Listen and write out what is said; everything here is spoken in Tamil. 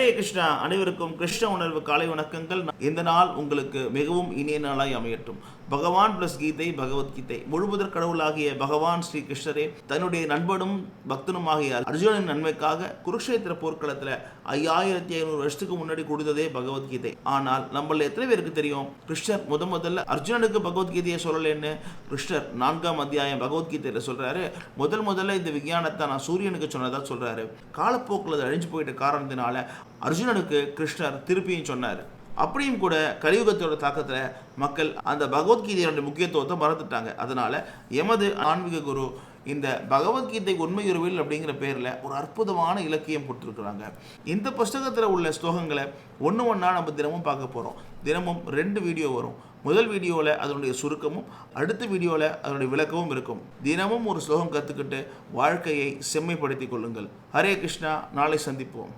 ஹரே கிருஷ்ணா. அனைவருக்கும் கிருஷ்ண உணர்வு காலை வணக்கங்கள். இந்த நாள் உங்களுக்கு மிகவும் இனிய நாளாய் அமையட்டும். பகவான் பிளஸ் கீதை, பகவத்கீதை. முழுமுதற் கடவுளாகிய பகவான் ஸ்ரீ கிருஷ்ணரே தன்னுடைய நண்பனும் பக்தனுமாகிய அர்ஜுனனின் நன்மைக்காக குருக்ஷேத்திர போர்க்களத்தில் 5500 வருஷத்துக்கு முன்னாடி கொடுத்ததே பகவத்கீதை. ஆனால் நம்மள எத்தனை பேருக்கு தெரியும், கிருஷ்ணர் முதல்ல அர்ஜுனனுக்கு பகவத்கீதையை சொல்லலன்னு கிருஷ்ணர் 4ஆம் அத்தியாயம் பகவத்கீதையில சொல்றாரு. முதல்ல இந்த விஞ்ஞானத்தை நான் சூரியனுக்கு சொன்னதா சொல்றாரு. காலப்போக்கில் அது அழிஞ்சு போயிட்ட காரணத்தினால அர்ஜுனனுக்கு கிருஷ்ணர் திருப்பியும் சொன்னார். அப்படியும் கூட கலியுகத்தோட தாக்கத்தில் மக்கள் அந்த பகவத்கீதையோட முக்கியத்துவத்தை மறந்துட்டாங்க. அதனால எமது ஆன்மீக குரு இந்த பகவத்கீதை உண்மையுறவில் அப்படிங்கிற பேரில் ஒரு அற்புதமான இலக்கியம் கொடுத்துருக்குறாங்க. இந்த புஸ்தகத்தில் உள்ள ஸ்லோகங்களை ஒன்றா நம்ம தினமும் பார்க்க போகிறோம். தினமும் 2 வீடியோ வரும். முதல் வீடியோவில் அதனுடைய சுருக்கமும், அடுத்த வீடியோவில் அதனுடைய விளக்கமும் இருக்கும். தினமும் ஒரு ஸ்லோகம் கற்றுக்கிட்டு வாழ்க்கையை செம்மைப்படுத்திக் கொள்ளுங்கள். ஹரே கிருஷ்ணா. நாளை சந்திப்போம்.